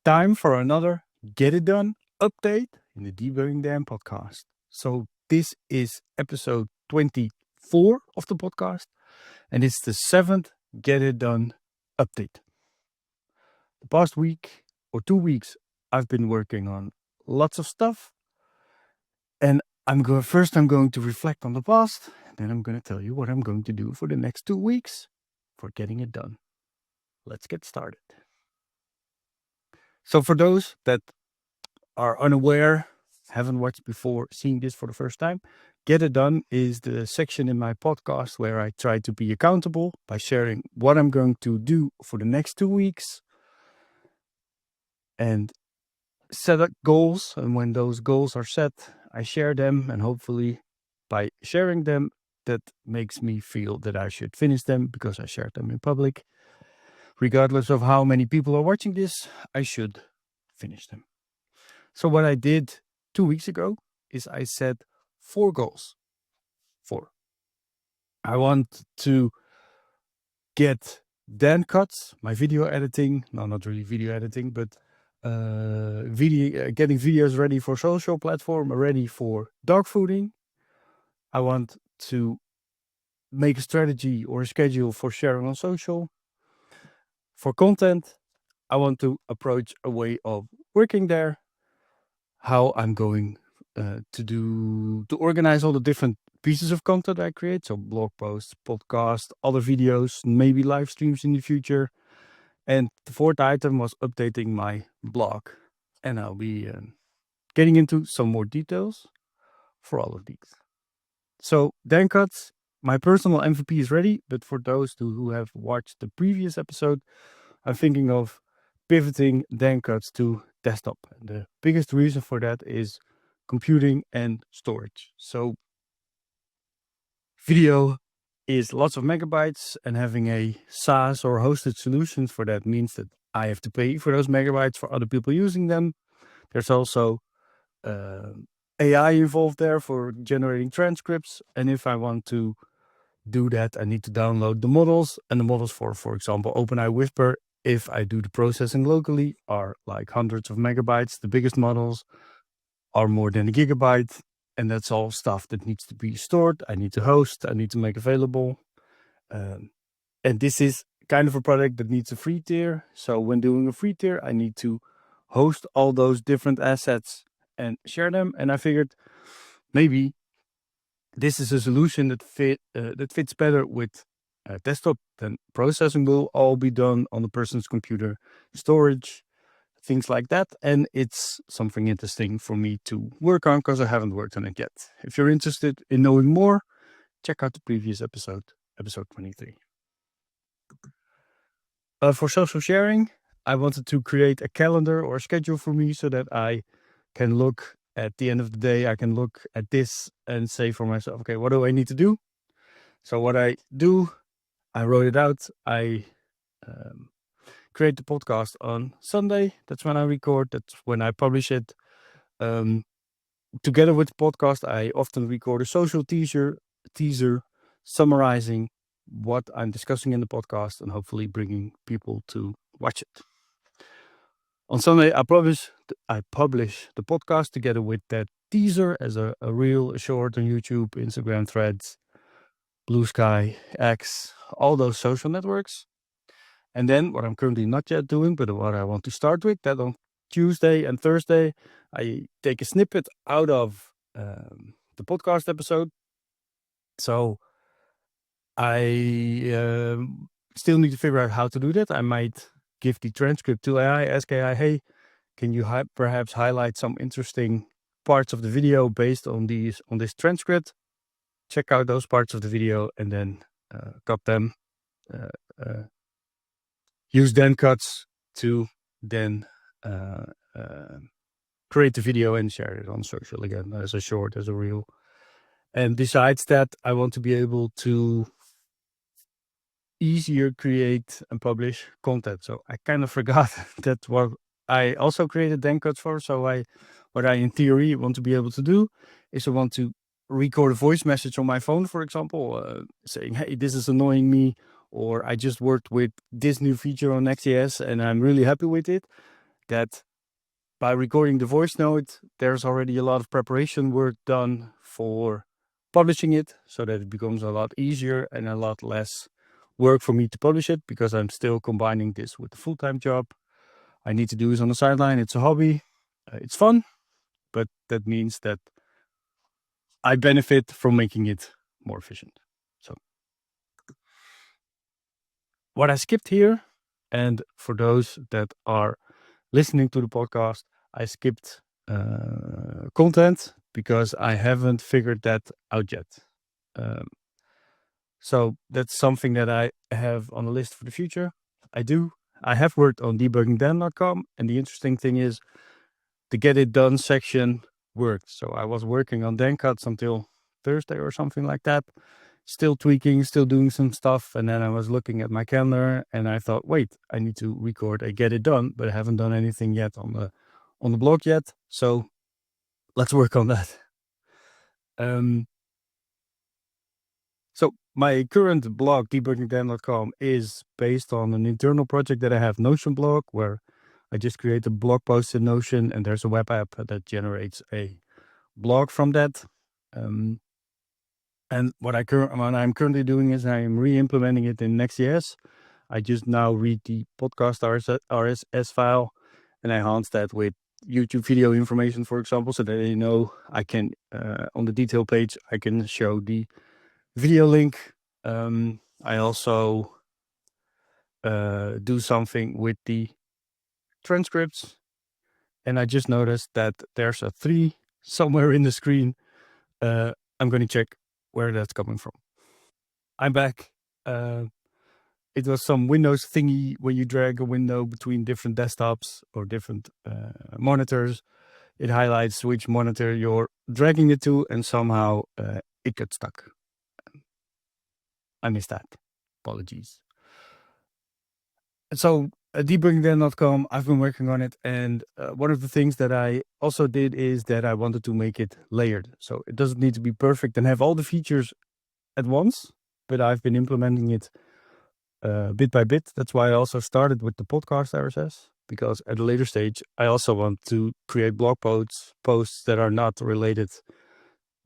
Time for another Get It Done update in the Debugging Dan podcast. So, this is episode 24 of the podcast, and it's the seventh Get It Done update. The past week or 2 weeks, I've been working on lots of stuff, and I'm going to reflect on the past, and then I'm going to tell you what I'm going to do for the next 2 weeks for getting it done. Let's get started. So, for those that are unaware, haven't watched before, seeing this for the first time, Get It Done is the section in my podcast where I try to be accountable by sharing what I'm going to do for the next 2 weeks and set up goals. And when those goals are set, I share them, and hopefully by sharing them, that makes me feel that I should finish them because I shared them in public. Regardless of how many people are watching this, I should finish them. So what I did 2 weeks ago is I set 4 goals. 4. I want to get Dan cuts, my video editing. No, not really video editing, but getting videos ready for social platform, ready for dog fooding. I want to make a strategy or a schedule for sharing on social. For content, I want to approach a way of working there, how I'm going to organize all the different pieces of content I create. So blog posts, podcasts, other videos, maybe live streams in the future. And the fourth item was updating my blog. And I'll be getting into some more details for all of these. So Dan Cuts, my personal MVP is ready. But for those who have watched the previous episode, I'm thinking of pivoting Dan Cuts to desktop. And the biggest reason for that is computing and storage. So video is lots of megabytes, and having a SaaS or hosted solution for that means that I have to pay for those megabytes for other people using them. There's also AI involved there for generating transcripts. And if I want to do that, I need to download the models, and the models for example, OpenAI Whisper, if I do the processing locally, are like hundreds of megabytes. The biggest models are more than a gigabyte, and that's all stuff that needs to be stored. I need to host, I need to make available. And this is kind of a product that needs a free tier. So when doing a free tier, I need to host all those different assets and share them. And I figured maybe this is a solution that fits better with desktop. Then processing will all be done on the person's computer, storage, things like that. And it's something interesting for me to work on because I haven't worked on it yet. If you're interested in knowing more, check out the previous episode 23. For social sharing, I wanted to create a calendar or a schedule for me so that I can look at the end of the day, I can look at this and say for myself, okay, what do I need to do? So what I do, I wrote it out. I create the podcast on Sunday. That's when I record. That's when I publish it. Together with the podcast, I often record a social teaser summarizing what I'm discussing in the podcast and hopefully bringing people to watch it. On Sunday, I publish the podcast together with that teaser as a reel, a short on YouTube, Instagram, Threads, Blue Sky, X, all those social networks. And then what I'm currently not yet doing, but what I want to start with, that on Tuesday and Thursday, I take a snippet out of the podcast episode. So I still need to figure out how to do that. I might give the transcript to AI, ask AI, hey, can you perhaps highlight some interesting parts of the video based on this transcript? Check out those parts of the video and then cut them. Use Dan cuts to then create the video and share it on social again as a short, as a reel. And besides that, I want to be able to easier create and publish content. So I kind of forgot that what I also created Dan cuts for. So what I in theory want to be able to do is I want to record a voice message on my phone, for example, saying, hey, this is annoying me, or I just worked with this new feature on Next.js and I'm really happy with it. that by recording the voice note, there's already a lot of preparation work done for publishing it, so that it becomes a lot easier and a lot less work for me to publish it, because I'm still combining this with a full-time job. I need to do this on the sideline. It's a hobby. It's fun, but that means that I benefit from making it more efficient. So what I skipped here, and for those that are listening to the podcast, I skipped content because I haven't figured that out yet. So that's something that I have on the list for the future. I have worked on debuggingdan.com, and the interesting thing is the get it done section worked. So I was working on DanCuts until Thursday or something like that, still tweaking, still doing some stuff. And then I was looking at my calendar and I thought, wait, I need to record a get it done, but I haven't done anything yet on the blog yet. So let's work on that. So my current blog, debuggingdan.com, is based on an internal project that I have, Notion blog, where I just create a blog post in Notion, and there's a web app that generates a blog from that. And what I'm currently doing is I am re-implementing it in Next.js. I just now read the podcast RSS file and I enhance that with YouTube video information, for example, so that I can, on the detail page, I can show the video link. I also do something with the transcripts, and I just noticed that there's a 3 somewhere in the screen. I'm going to check where that's coming from. I'm back. It was some Windows thingy where you drag a window between different desktops or different monitors. It highlights which monitor you're dragging it to, and somehow it got stuck. I missed that. Apologies. So debuggingdan.com, I've been working on it, and one of the things that I also did is that I wanted to make it layered. So it doesn't need to be perfect and have all the features at once, but I've been implementing it bit by bit. That's why I also started with the podcast RSS, because at a later stage, I also want to create blog posts that are not related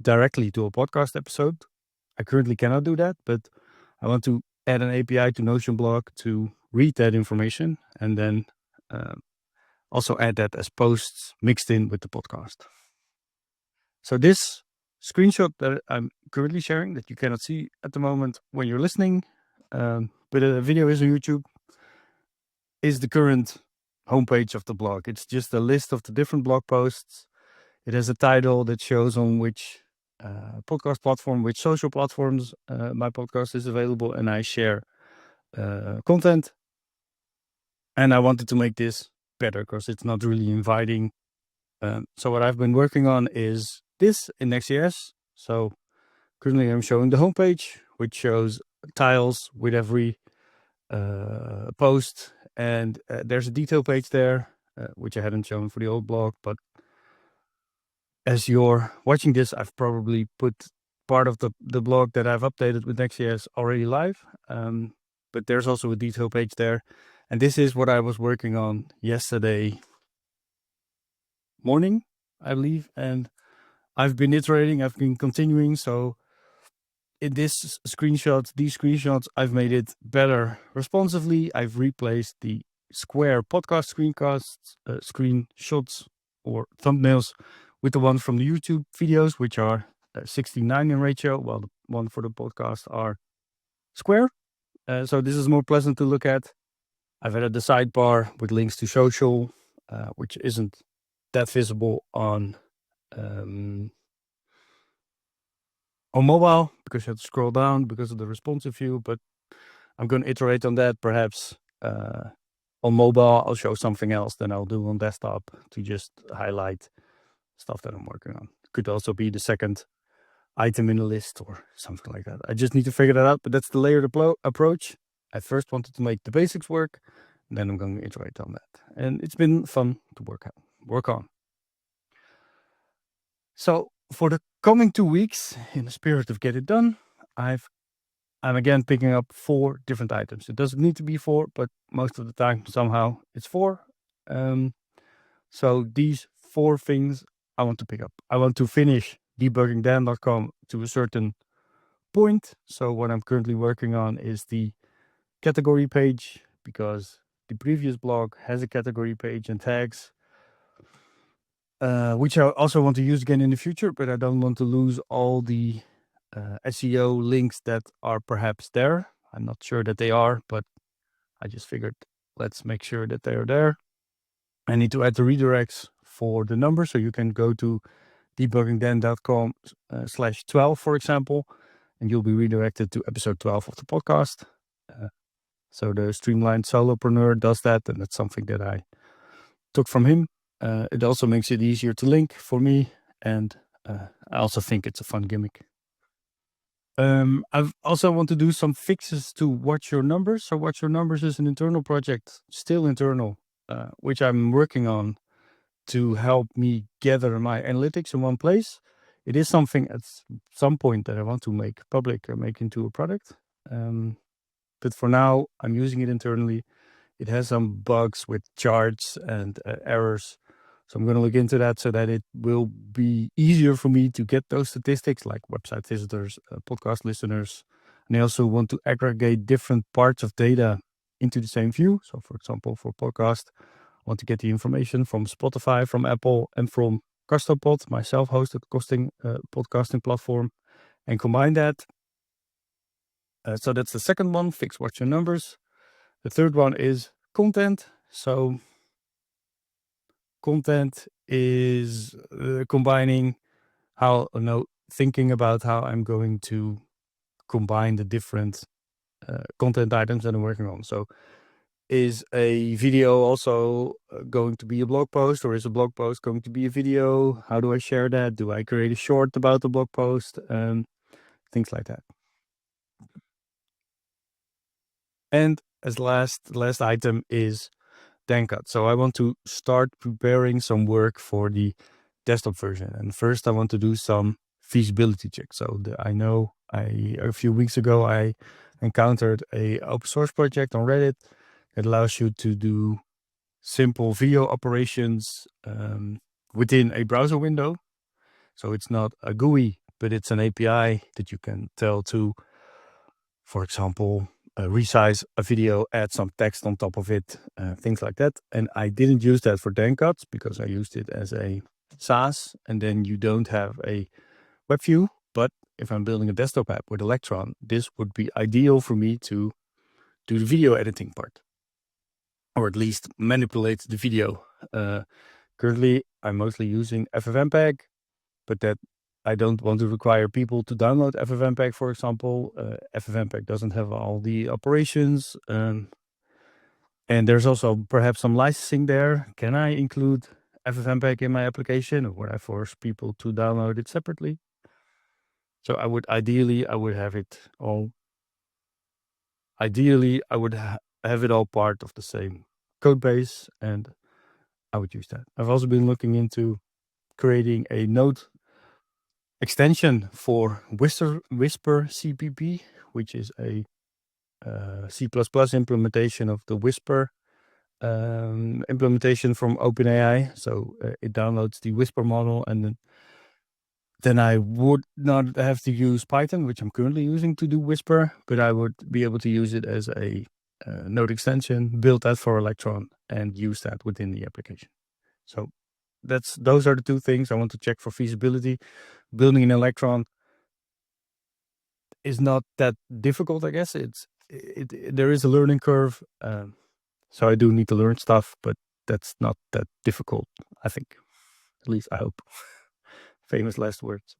directly to a podcast episode. I currently cannot do that, but I want to add an API to Notion blog to read that information and then also add that as posts mixed in with the podcast. So this screenshot that I'm currently sharing, that you cannot see at the moment when you're listening, but the video is on YouTube, is the current homepage of the blog. It's just a list of the different blog posts. It has a title that shows on which podcast platform, which social platforms my podcast is available, and I share content. And I wanted to make this better because it's not really inviting. So what I've been working on is this in Next.js. So currently I'm showing the homepage, which shows tiles with every post, and there's a detail page there, which I hadn't shown for the old blog, but as you're watching this, I've probably put part of the blog that I've updated with Next.js already live. But there's also a detail page there. And this is what I was working on yesterday morning, I believe. And I've been iterating, I've been continuing. So in these screenshots, I've made it better responsively. I've replaced the square podcast screenshots or thumbnails with the one from the YouTube videos, which are 69 in ratio, while the one for the podcast are square. So this is more pleasant to look at. I've added the sidebar with links to social, which isn't that visible on mobile because you have to scroll down because of the responsive view, but I'm going to iterate on that. Perhaps on mobile, I'll show something else than I'll do on desktop to just highlight stuff that I'm working on. Could also be the second item in the list or something like that. I just need to figure that out, but that's the layered approach. I first wanted to make the basics work, and then I'm going to iterate on that. And it's been fun to work on. So for the coming 2 weeks, in the spirit of get it done, I'm again picking up 4 different items. It doesn't need to be 4, but most of the time somehow it's 4. So these 4 things I want to pick up. I want to finish debuggingdan.com to a certain point. So what I'm currently working on is the category page, because the previous blog has a category page and tags, which I also want to use again in the future, but I don't want to lose all the SEO links that are perhaps there. I'm not sure that they are, but I just figured let's make sure that they are there. I need to add the redirects for the number, so you can go to debuggingdan.com /12, for example, and you'll be redirected to episode 12 of the podcast. So the Streamlined Solopreneur does that, and that's something that I took from him. It also makes it easier to link for me, and I also think it's a fun gimmick. I also want to do some fixes to Watch Your Numbers. So Watch Your Numbers is an internal project, still internal, which I'm working on to help me gather my analytics in one place. It is something at some point that I want to make public or make into a product. But for now, I'm using it internally. It has some bugs with charts and errors. So I'm going to look into that so that it will be easier for me to get those statistics like website visitors, podcast listeners. And I also want to aggregate different parts of data into the same view. So for example, for podcast, I want to get the information from Spotify, from Apple, and from CustomPod, my self-hosted podcasting platform, and combine that. So that's the second one, fix Watch Your Numbers. The third one is content. So content is combining thinking about how I'm going to combine the different content items that I'm working on. So is a video also going to be a blog post, or is a blog post going to be a video? How do I share that? Do I create a short about the blog post? Things like that. And as last item is DanCut. So I want to start preparing some work for the desktop version. And first I want to do some feasibility checks. So I know a few weeks ago I encountered a open source project on Reddit that allows you to do simple video operations within a browser window. So it's not a GUI, but it's an API that you can tell to, for example, resize a video, add some text on top of it, things like that. And I didn't use that for DanCut because I used it as a SaaS, and then you don't have a web view. But if I'm building a desktop app with Electron, this would be ideal for me to do the video editing part, or at least manipulate the video. Currently, I'm mostly using FFmpeg, but that I don't want to require people to download FFmpeg, for example. FFmpeg doesn't have all the operations. And there's also perhaps some licensing there. Can I include FFmpeg in my application, or would I force people to download it separately? So I would have it all. Ideally, I would have it all part of the same code base, and I would use that. I've also been looking into creating a Node extension for Whisper CPP, which is a C++ implementation of the Whisper implementation from OpenAI. So it downloads the Whisper model, and then I would not have to use Python, which I'm currently using to do Whisper, but I would be able to use it as a Node extension, build that for Electron, and use that within the application. So those are the two things I want to check for feasibility. Building an Electron is not that difficult, I guess. There is a learning curve, so I do need to learn stuff, but that's not that difficult, I think. At least I hope. Famous last words.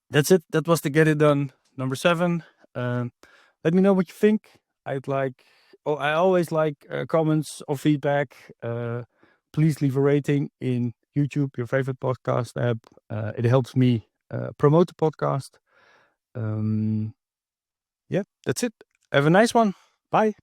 That's it. That was the Get It Done number 7. Let me know what you think. I always like comments or feedback. Please leave a rating in YouTube, your favorite podcast app. It helps me promote the podcast. Yeah, that's it. Have a nice one. Bye.